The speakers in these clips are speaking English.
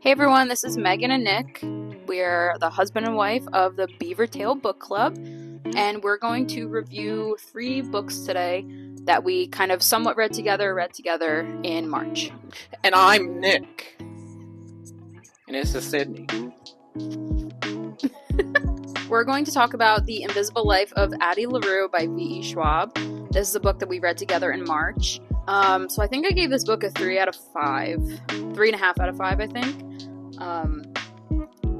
Hey everyone, this is Megan and Nick. We're the husband and wife of the Beaver Tail Book Club, and we're going to review 3 books today that we kind of somewhat read together in March. And I'm Nick. And this is Sydney. We're going to talk about The Invisible Life of Addie LaRue by V.E. Schwab. This is a book that we read together in March. So I think I gave this book a 3 out of 5. 3.5 out of 5, I think.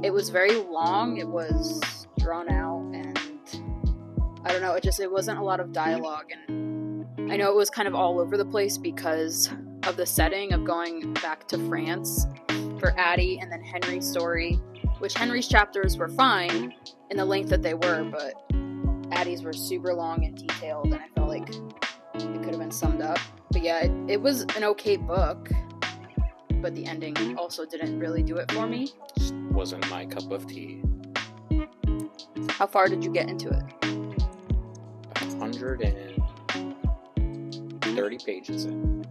It was very long, it was drawn out, and I don't know, it wasn't a lot of dialogue, and I know it was kind of all over the place because of the setting of going back to France for Addie and then Henry's story, which Henry's chapters were fine in the length that they were, but Addie's were super long and detailed, and I felt like it could have been summed up. But yeah, it was an okay book, but the ending also didn't really do it for me. Just wasn't my cup of tea. How far did you get into it? 130 pages in.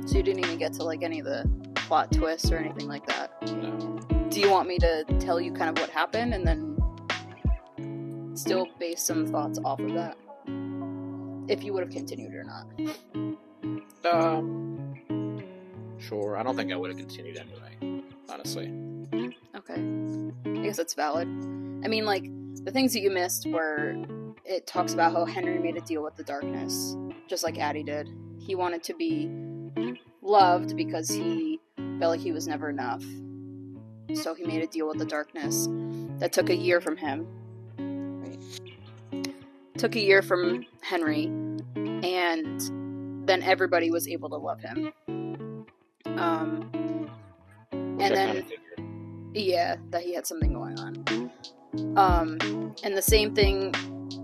So you didn't even get to like any of the plot twists or anything like that? No. Do you want me to tell you kind of what happened and then still base some thoughts off of that? If you would have continued or not. Sure. I don't think I would have continued anyway, honestly. Okay. I guess that's valid. I mean, like, the things that you missed were, it talks about how Henry made a deal with the darkness, just like Addie did. He wanted to be loved because he felt like he was never enough. So he made a deal with the darkness that took a year from him. Right. Took a year from Henry, and then everybody was able to love him. And then, yeah, that he had something going on. And the same thing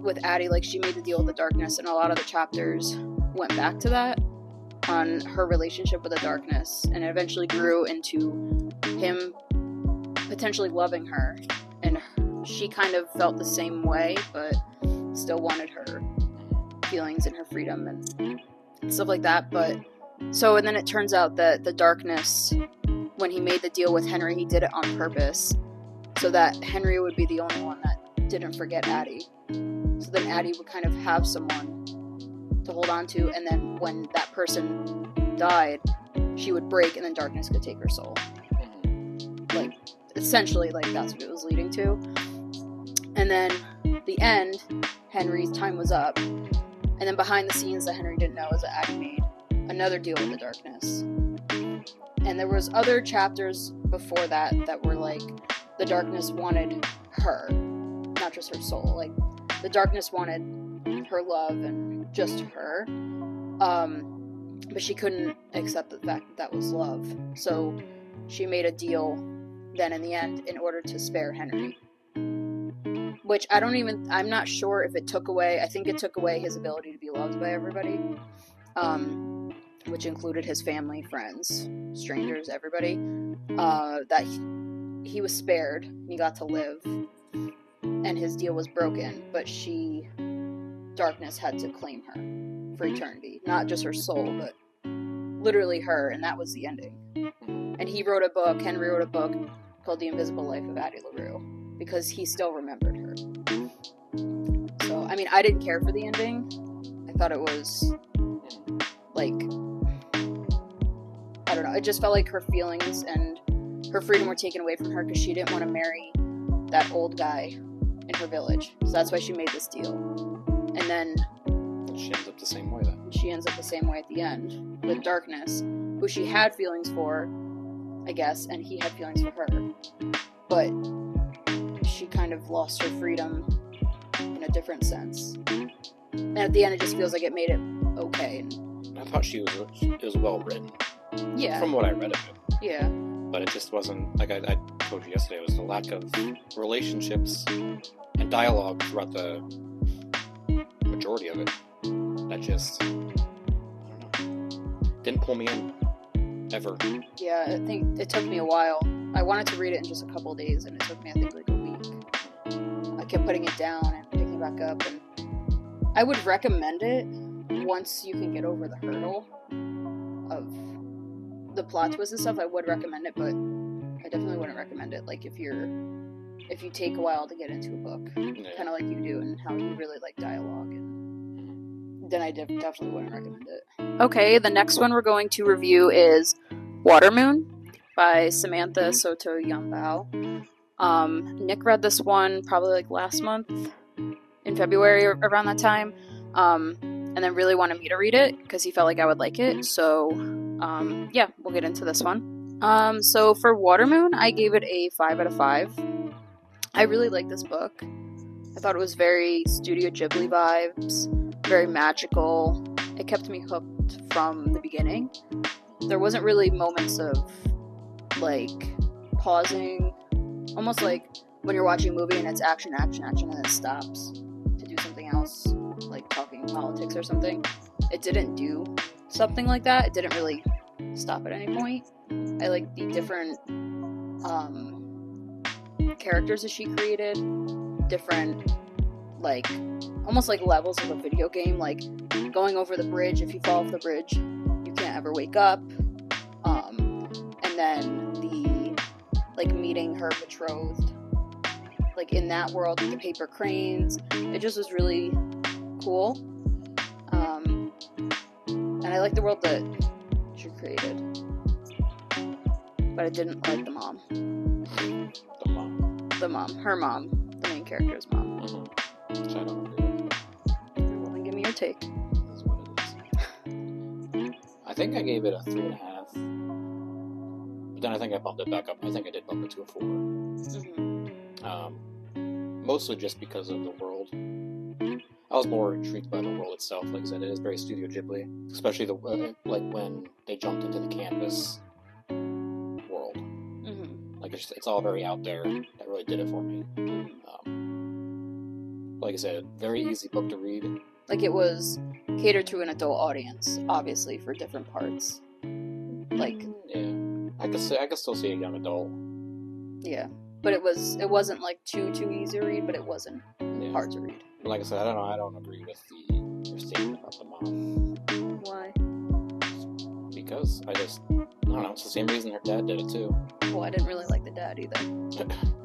with Addie, like, she made the deal with the darkness, and a lot of the chapters went back to that, on her relationship with the darkness, and it eventually grew into him potentially loving her, and she kind of felt the same way, but still wanted her feelings and her freedom and stuff like that. But so, and then it turns out that the darkness, when he made the deal with Henry, he did it on purpose so that Henry would be the only one that didn't forget Addie. So then Addie would kind of have someone to hold on to, and then when that person died, she would break, and then darkness could take her soul. Like, essentially, like, that's what it was leading to. And then the end, Henry's time was up, and then behind the scenes that Henry didn't know is that Addie made another deal with the darkness. And there was other chapters before that were like, the darkness wanted her, not just her soul. Like, the darkness wanted her love and just her, but she couldn't accept the fact that was love. So she made a deal then in the end in order to spare Henry. Which I'm not sure if it took away, I think it took away his ability to be loved by everybody, which included his family, friends, strangers, everybody, that he was spared, he got to live, and his deal was broken, but darkness had to claim her for eternity. Not just her soul, but literally her, and that was the ending. And Henry wrote a book called The Invisible Life of Addie LaRue, because he still remembered her. So, I mean, I didn't care for the ending. I thought it was, like, I don't know, it just felt like her feelings and her freedom were taken away from her because she didn't want to marry that old guy in her village. So that's why she made this deal. And then she ends up the same way then. She ends up the same way at the end with Darkness, who she had feelings for, I guess, and he had feelings for her. But she kind of lost her freedom in a different sense. And at the end, it just feels like it made it okay. I thought it was well written. Yeah. From what I read of it. Yeah. But it just wasn't, like I told you yesterday, it was the lack of relationships and dialogue throughout the majority of it that just, I don't know, didn't pull me in, ever. Yeah, I think it took me a while. I wanted to read it in just a couple of days, and it took me, I think, like a week. I kept putting it down and picking it back up, and I would recommend it once you can get over the hurdle of the plot twist and stuff. I would recommend it, but I definitely wouldn't recommend it. Like if you take a while to get into a book, kind of like you do, and how you really like dialogue, and then I definitely wouldn't recommend it. Okay, the next one we're going to review is Watermoon by Samantha Soto Yombao. Nick read this one probably like last month in February or around that time, and then really wanted me to read it because he felt like I would like it. So yeah, we'll get into this one. So for Watermoon, I gave it a 5 out of 5. I really liked this book. I thought it was very Studio Ghibli vibes, very magical. It kept me hooked from the beginning. There wasn't really moments of like pausing, almost like when you're watching a movie and it's action, action, action, and then it stops to do something else, like talking politics or something. It didn't do something like that. It didn't really stop at any point. I like the different characters that she created, different like almost like levels of a video game, like going over the bridge. If you fall off the bridge, you can't ever wake up. And then the like meeting her betrothed, like in that world with the paper cranes. It just was really cool. And I like the world that she created, but I didn't like the mom. Her mom, the main character's mom. Which I don't agree with. Well, then give me your take. That's what it is. I think I gave it a 3.5. But then I think I bumped it back up. I think I did bump it to a 4. Mostly just because of the world. I was more intrigued by the world itself. Like I said, it is very Studio Ghibli. Especially the like when they jumped into the canvas world. Like it's all very out there. That really did it for me. Like I said, very easy book to read. Like it was catered to an adult audience, obviously, for different parts. Like yeah, I could still see a young adult. Yeah, but it wasn't like too easy to read, but it wasn't hard to read. Like I said, I don't agree with your statement about the mom. Why? Because I don't know. It's the same reason her dad did it too. Well, I didn't really like the dad either.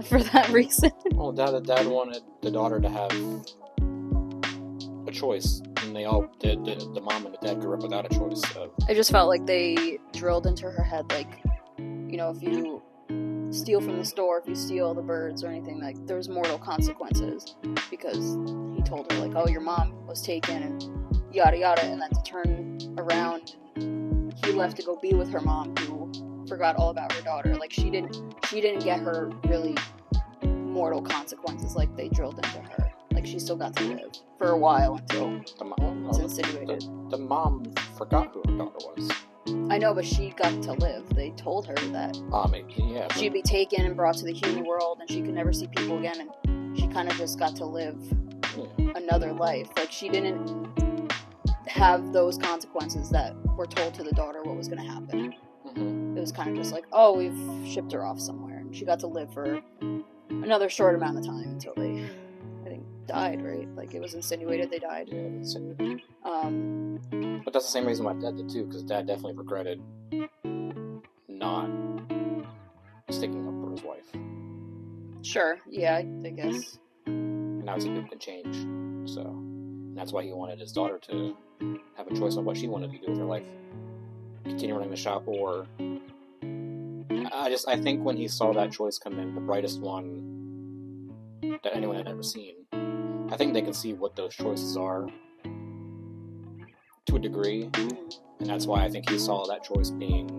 For that reason. Well, the dad wanted the daughter to have a choice, and they all did. The mom and the dad grew up without a choice. So. I just felt like they drilled into her head, like, you know, if you steal from the store, if you steal the birds or anything, like, there's mortal consequences. Because he told her, like, oh, your mom was taken, and yada yada, and then to turn around, he left to go be with her mom, who forgot all about her daughter. Like she didn't get her really mortal consequences like they drilled into her. Like she still got to live for a while until it was insinuated. The mom forgot who her daughter was. I know, but she got to live. They told her that yeah, she'd be taken and brought to the human world, and she could never see people again, and she kind of just got to live another life. Like she didn't have those consequences that were told to the daughter what was going to happen. It was kind of just like, oh, we've shipped her off somewhere, and she got to live for another short amount of time until they, I think, died, right? Like it was insinuated they died. Yeah, it's insinuated. But that's the same reason why Dad did too, because Dad definitely regretted not sticking up for his wife. Sure, yeah, I guess. And now he can change, so and that's why he wanted his daughter to have a choice on what she wanted to do with her life. Continue running the shop, or I think when he saw that choice come in, the brightest one that anyone had ever seen, I think they can see what those choices are to a degree, and that's why I think he saw that choice being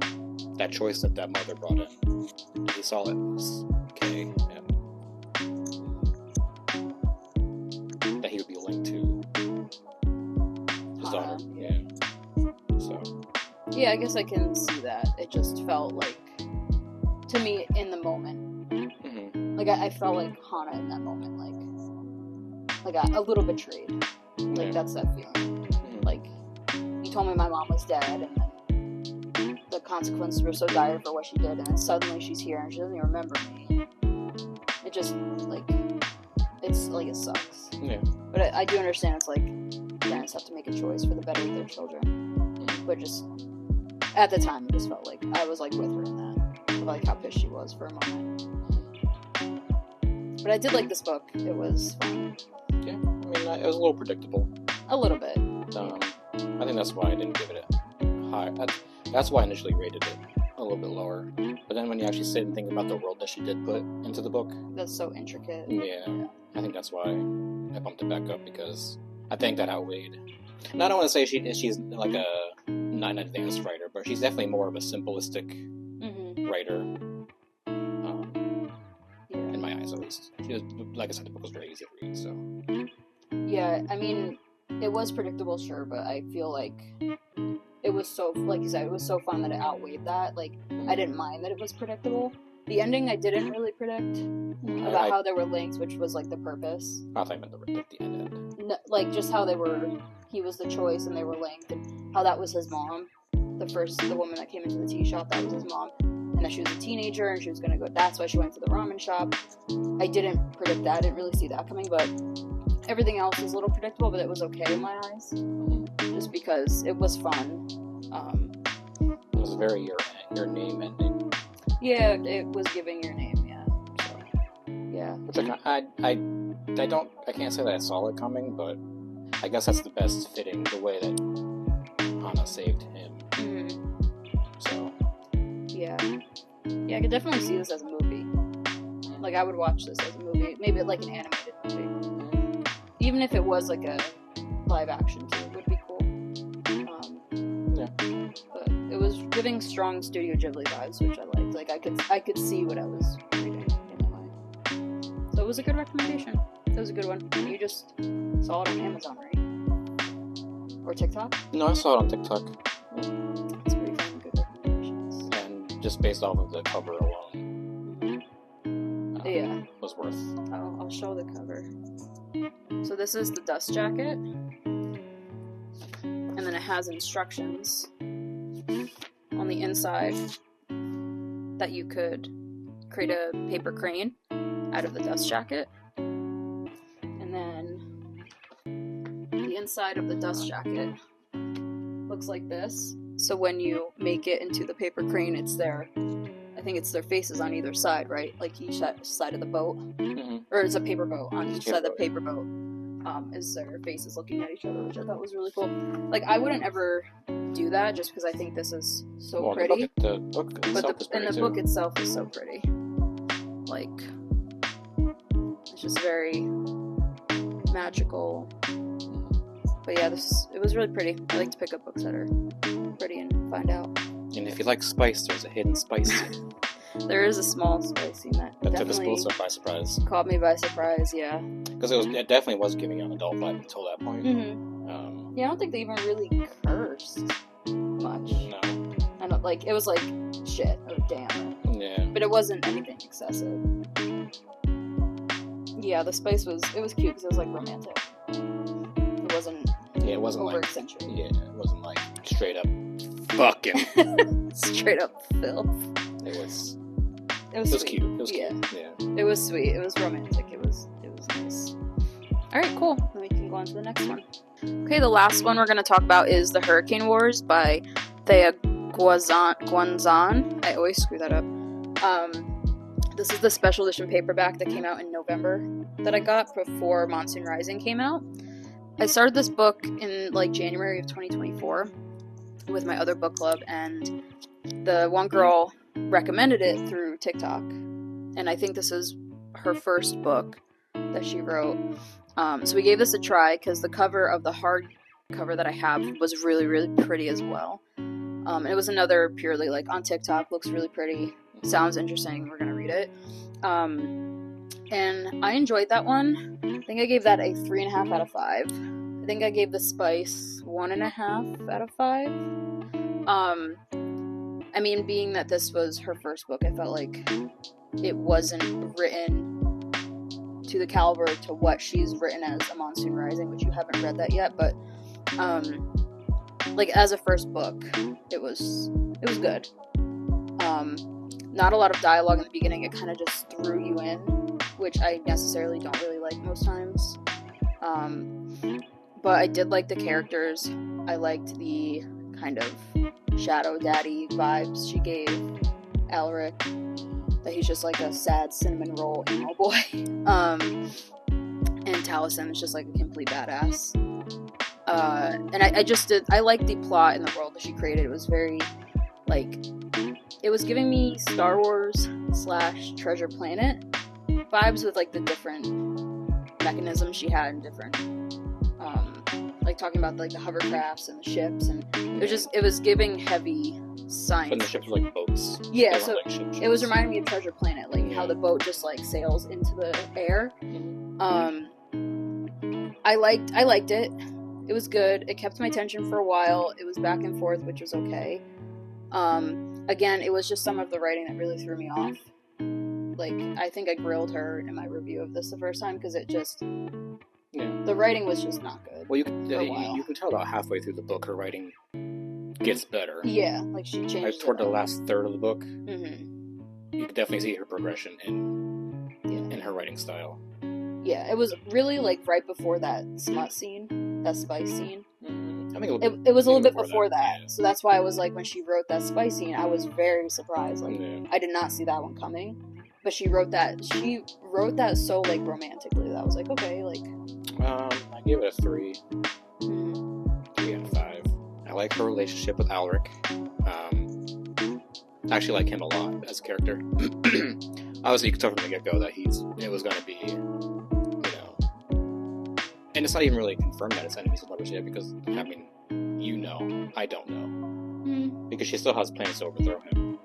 that choice that mother brought in. And he saw it as okay, and that he would be linked to his daughter. Yeah. So. Yeah, I guess I can see that. It just felt like, to me, in the moment, like I felt like Hana in that moment, like a little betrayed. Like that's that feeling. Like you told me my mom was dead, and then the consequences were so dire for what she did, and then suddenly she's here and she doesn't even remember me. It just like it sucks. Yeah. But I do understand it's like parents have to make a choice for the better of their children. But just at the time, it just felt like I was like with her in that. like how pissed she was for a moment. But I did like this book. It was fun. Yeah, I mean, it was a little predictable. A little bit. I think that's why I didn't give it a high. That's why I initially rated it a little bit lower. But then when you actually sit and think about the world that she did put into the book, That's so intricate. yeah, I think that's why I bumped it back up, because I think that outweighed. And I don't want to say she's like a not an advanced writer, but she's definitely more of a simplistic writer. In my eyes, at least. She was, like I said, the book was very easy to read. So Yeah, I mean, it was predictable, sure, but I feel like it was so, like you said, it was so fun that it outweighed that. Like, I didn't mind that it was predictable. The ending I didn't really predict about how there were links, which was like the purpose. I thought I meant the end. No, like just how he was the choice and they were linked, and how that was his mom. The woman that came into the tea shop, that was his mom. And that she was a teenager and she was gonna go, that's why she went to the ramen shop. I didn't predict that, I didn't really see that coming, but everything else was a little predictable, but it was okay in my eyes. Just because it was fun. It was very your name ending. Yeah, it was giving your name, yeah. So, yeah. Which I can't say that I saw it coming, but I guess that's the best fitting the way that Hana saved him. So. Yeah. Yeah, I could definitely see this as a movie. Like, I would watch this as a movie. Maybe like an animated movie. Even if it was like a live action too, it would be cool. Yeah. But it was giving strong Studio Ghibli vibes, which I liked. Like, I could see what I was reading in a way. So it was a good recommendation. It was a good one. You just saw it on Amazon, right? Or TikTok? No, I saw it on TikTok. It's pretty fun, good recommendations. And just based off of the cover alone, yeah, was worth. I'll show the cover. So this is the dust jacket, and then it has instructions on the inside that you could create a paper crane out of the dust jacket. And then the inside of the dust jacket looks like this. So when you make it into the paper crane, I think it's their faces on either side, right? Like each side of the boat. Or it's a paper boat. On each side of the paper boat is their faces looking at each other, which I thought was really cool. Like, I wouldn't ever do that just because I think this is so pretty. The book itself is pretty the book itself is so pretty. Like, it's just very magical. But yeah, it was really pretty. I like to pick up books that are pretty and find out. And if you like spice, there's a hidden spice. There is a small spice in that. That took us both by surprise. Caught me by surprise, yeah. Because it definitely was giving an adult vibe until that point. Yeah, I don't think they even really cursed much. No. I don't, like, it was like, shit, oh damn. Yeah. But it wasn't anything excessive. Yeah, the spice was cute because it was like romantic. It wasn't. Yeah, it wasn't over like. eccentric. Yeah, it wasn't like straight up fucking. Straight up filth. It was sweet. cute. It was yeah. cute. Yeah. It was sweet. It was romantic. It was nice. Alright, cool. Then we can go on to the next one. Okay, the last one we're going to talk about is The Hurricane Wars by Thea Guanzan. I always screw that up. This is the special edition paperback that came out in November that I got before Monsoon Rising came out. I started this book in like January of 2024 with my other book club, and the one girl recommended it through TikTok, and I think this is her first book that she wrote. So we gave this a try because the cover of the hard cover that I have was really, really pretty as well. It was another purely like on TikTok, looks really pretty, sounds interesting, we're gonna read it. And I enjoyed that one. I think I gave that a 3.5 out of 5. I think I gave The Spice 1.5 out of 5. I mean, being that this was her first book, I felt like it wasn't written to the caliber to what she's written as A Monsoon Rising, which you haven't read that yet, but like as a first book, it was good. Not a lot of dialogue in the beginning. It kind of just threw you in, which I necessarily don't really like most times. But I did like the characters. I liked the kind of Shadow Daddy vibes she gave Alaric, that he's just like a sad cinnamon roll emo boy. And Taliesin is just like a complete badass. And I liked the plot in the world that she created. It was very, like, it was giving me Star Wars / Treasure Planet vibes with, like, the different mechanisms she had and different, like, talking about, like, the hovercrafts and the ships, and it was giving heavy science. But the ships were like boats. Yeah, so it was reminding me of Treasure Planet, like, how the boat just, like, sails into the air. I liked it. It was good. It kept my attention for a while. It was back and forth, which was okay. Again, it was just some of the writing that really threw me off. Like, I think I grilled her in my review of this the first time, because it just... Yeah. The writing was just not good. Well, you can tell about halfway through the book her writing gets better. Yeah, like she changed. Like, toward the last third of the book, Mm-hmm. you can definitely see her progression in her writing style. Yeah, it was really, like, right before that smut scene, that spice scene. I think it was a little bit before that. Yeah. So that's why I was like, when she wrote that spice scene, I was very surprised. Like, I did not see that one coming. But she wrote that so, like, romantically that I was like, okay, like... I give it a 3. 3 out of 5. I like her relationship with Alaric. I actually like him a lot as a character. Obviously, you could tell from the get-go that it was going to be, and it's not even really confirmed that it's enemies of lovers yet, because, I mean, I don't know. Because she still has plans to overthrow him,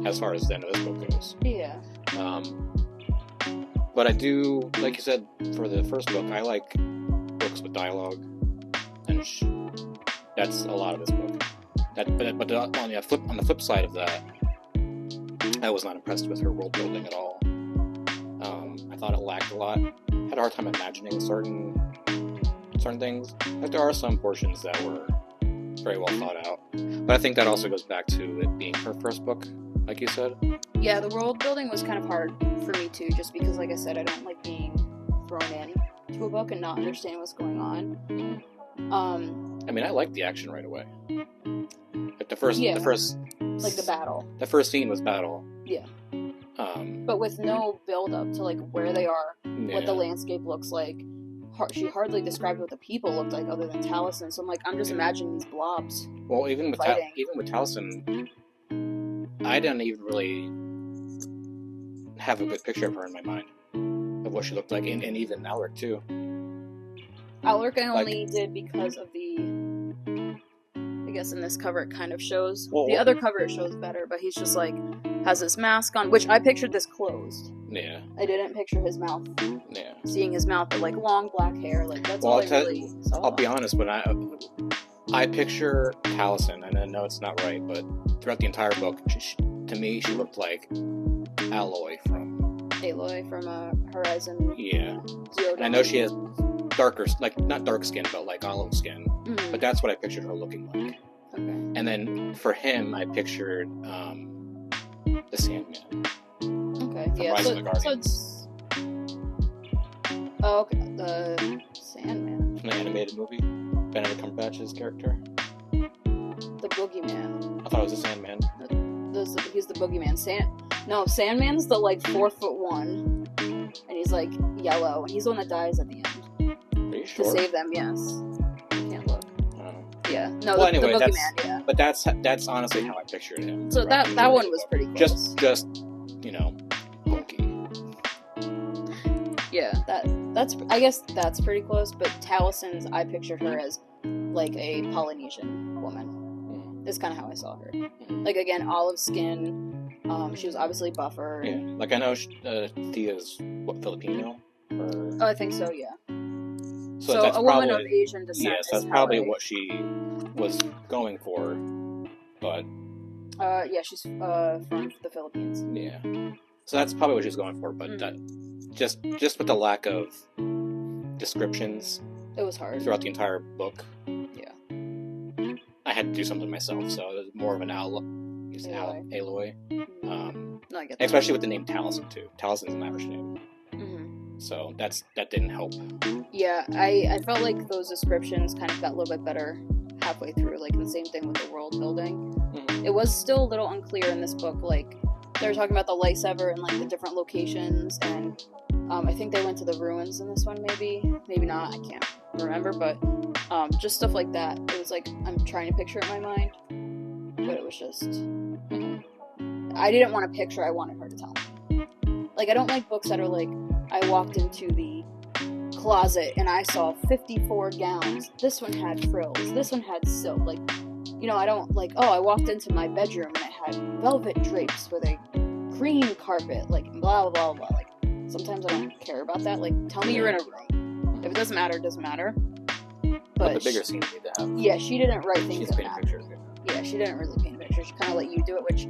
as far as the end of this book goes. Yeah. But I do, like you said, for the first book, I like books with dialogue, and that's a lot of this book. But on the flip side of that, I was not impressed with her world building at all. I thought it lacked a lot. Had a hard time imagining certain things. Like, there are some portions that were very well thought out, but I think that also goes back to it being her first book, like you said. Yeah, the world building was kind of hard for me too, just because, like I said, I don't like being thrown in to a book and not understanding what's going on. I mean, I liked the action right away. Like the first, like the battle. The first scene was battle. Yeah. But with no build up to, like, where they are, what the landscape looks like. She hardly described what the people looked like other than Taliesin. So I'm like, I'm just imagining these blobs. Well, even with Taliesin, I didn't even really have a good picture of her in my mind of what she looked like, and even Alaric too. Alaric I only did because of I guess in this cover it kind of shows. The other cover it shows better, but he's just like has his mask on, which I pictured this closed. Yeah. I didn't picture his mouth. Yeah. Seeing his mouth, but like long black hair, like that's all I really saw. I'll be honest, when I picture Taliesin, and I know it's not right, but throughout the entire book, to me, she looked like Aloy from Horizon. Yeah. Zero Dawn. And I know she has darker, like, not dark skin, but like olive skin. Mm-hmm. But that's what I pictured her looking like. Okay. And then for him, I pictured the Sandman. Okay. From Rise of the Guardians. Oh, okay. The Sandman. From the animated movie, Benedict Cumberbatch's character. The Boogeyman. I thought it was the Sandman. He's the Boogeyman. Sandman's the, like, 4'1", and he's like yellow, and he's the one that dies at the end. Are you sure? To save them, yes. I can't look. Yeah. No, well, the Boogeyman, yeah. But that's honestly how I pictured him. So that one was pretty close. Just hunky. Yeah, that's I guess that's pretty close, but Taliesin's, I pictured her as like a Polynesian woman. Is kind of how I saw her. Like, again, olive skin. She was obviously buffer. Yeah, like I know Thea's Filipino. Oh, I think so. Yeah. So a woman of Asian descent. Yes, that's probably what she was going for. But yeah, she's from the Philippines. Yeah. So that's probably what she was going for, but just with the lack of descriptions, it was hard throughout the entire book. Yeah. I had to do something myself, so it was more of an Aloy. No, I get that. Especially with the name Taliesin too. Taliesin's an Irish name. So that didn't help. Yeah, I felt like those descriptions kind of got a little bit better halfway through, like the same thing with the world building. it was still a little unclear in this book. Like, they were talking about the Lightsever and like the different locations, and I think they went to the ruins in this one, maybe not, I can't remember, but just stuff like that. It was like, I'm trying to picture it in my mind, but it was just, I didn't want to picture, I wanted her to tell me. Like, I don't like books that are like, I walked into the closet and I saw 54 gowns. This one had frills. This one had silk. Like, you know, I don't like, oh, I walked into my bedroom and it had velvet drapes with a green carpet, like, blah, blah, blah. Like, sometimes I don't care about that. Like, tell me you're in a room. If it doesn't matter, it doesn't matter. But the bigger scenes need to have. Yeah, she didn't write things She's painting pictures. Yeah, she didn't really paint pictures. She kind of let you do it, which,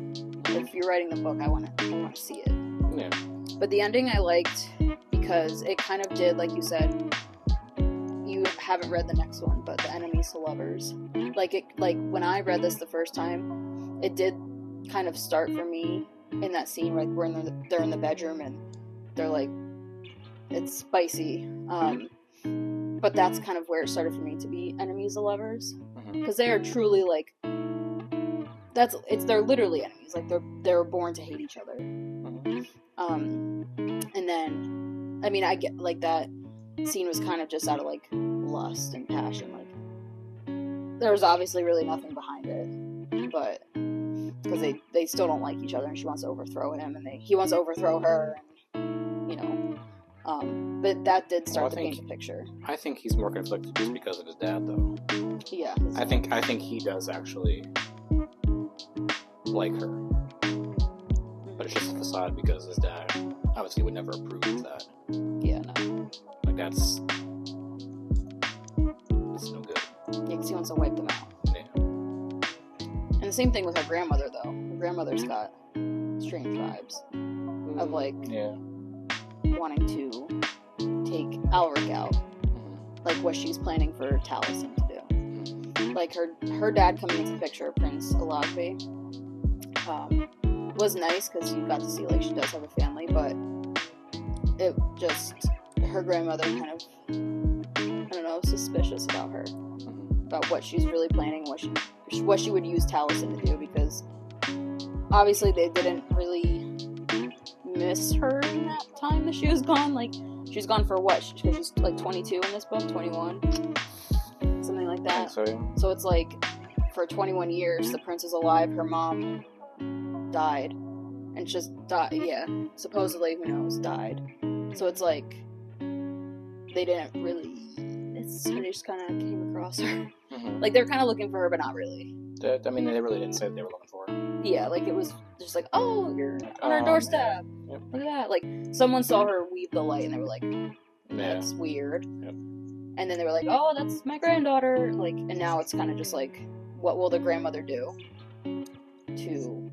if you're writing the book, I want to see it. Yeah. But the ending I liked because it kind of did, like you said, you haven't read the next one, but the enemies to lovers. Like when I read this the first time, it did kind of start for me in that scene, like where they're in the bedroom and they're like, it's spicy. But that's kind of where it started for me to be enemies to lovers, because they are truly like, they're literally enemies. Like they're born to hate each other. And then, I mean, I get like that scene was kind of just out of like lust and passion. Like there was obviously really nothing behind it, but because they still don't like each other, and she wants to overthrow him, and he wants to overthrow her, and, you know. But that did start to paint the picture. I think he's more conflicted just because of his dad, though. Yeah. I think he does actually like her, but it's just a facade because his dad obviously would never approve of that. Yeah, no. Like that's no good. Yeah, because he wants to wipe them out. Yeah. And the same thing with her grandmother, though. Her grandmother's got strange vibes of like wanting to take Alric out, like what she's planning for Taliesin to do. Like her dad coming into the picture, Prince Alagbe, was nice because you got to see like she does have a family, but it just, her grandmother kind of, I don't know, suspicious about her, about what she's really planning, what she would use Taliesin to do, because obviously they didn't really miss her in that time that she was gone. Like, she's gone for what? Because she's like 22 in this book, 21, something like that. I think so, yeah. So it's like, for 21 years, the prince is alive, her mom died, and just died, yeah, supposedly, who knows, died. So it's like, they didn't really, they just kind of came across her. Like, they're kind of looking for her, but not really. I mean, they really didn't say they were looking for her. Yeah, like, it was just like, oh, you're on our doorstep. Yep. Look at that. Like, someone saw her weave the light, and they were like, that's weird. Yep. And then they were like, oh, that's my granddaughter. Like, and now it's kind of just like, what will the grandmother do to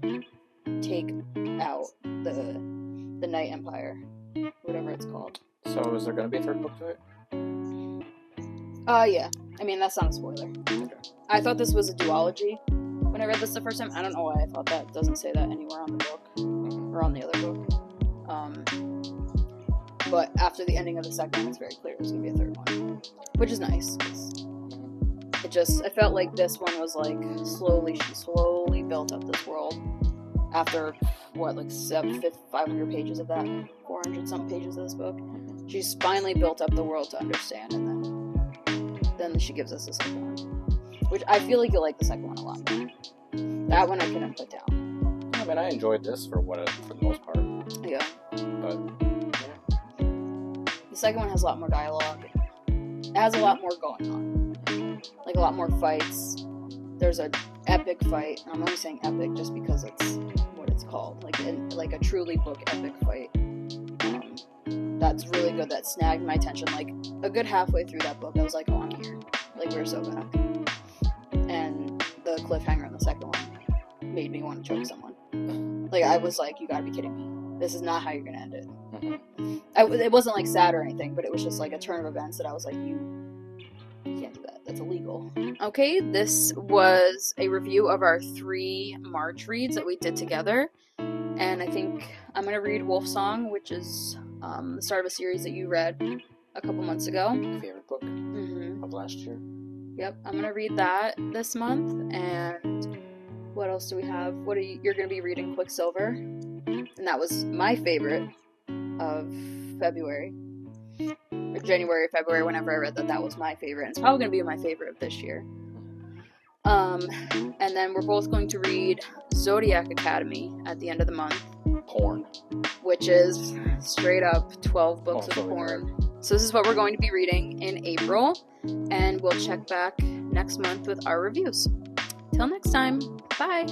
take out the Night Empire, whatever it's called. So is there going to be a third book to it? Yeah. I mean, that's not a spoiler. Okay. I thought this was a duology when I read this the first time. I don't know why I thought that. It doesn't say that anywhere on the book, or on the other book. But after the ending of the second one, it's very clear there's going to be a third one, which is nice, 'cause I felt like this one was like, she slowly built up this world after, what, like 500 pages of that, 400 something pages of this book. She's finally built up the world to understand, and then she gives us the second one, which I feel like you'll like the second one a lot more. That one I couldn't put down. I mean, I enjoyed this for the most part. Yeah. But the second one has a lot more dialogue. It has a lot more going on. Like, a lot more fights. There's an epic fight. And I'm only saying epic just because it's what it's called. Like a truly book epic fight. That's really good. That snagged my attention. Like, a good halfway through that book, I was like, oh, I'm here. Like, we're so back. And the cliffhanger in the second one made me want to choke someone. Like, I was like, you gotta be kidding me. This is not how you're gonna end it. It wasn't like sad or anything, but it was just like a turn of events that I was like, you can't do that. That's illegal. Okay, this was a review of our 3 March reads that we did together. And I think I'm gonna read Wolfsong, which is the start of a series that you read a couple months ago. Favorite book of last year. Yep, I'm gonna read that this month, and What else do we have? You're going to be reading Quicksilver, and that was my favorite of February, or January, February. Whenever I read that was my favorite. It's probably going to be my favorite of this year. And then we're both going to read Zodiac Academy at the end of the month. Porn. Which is straight up 12 books of porn. So this is what we're going to be reading in April, and we'll check back next month with our reviews. Till next time, bye!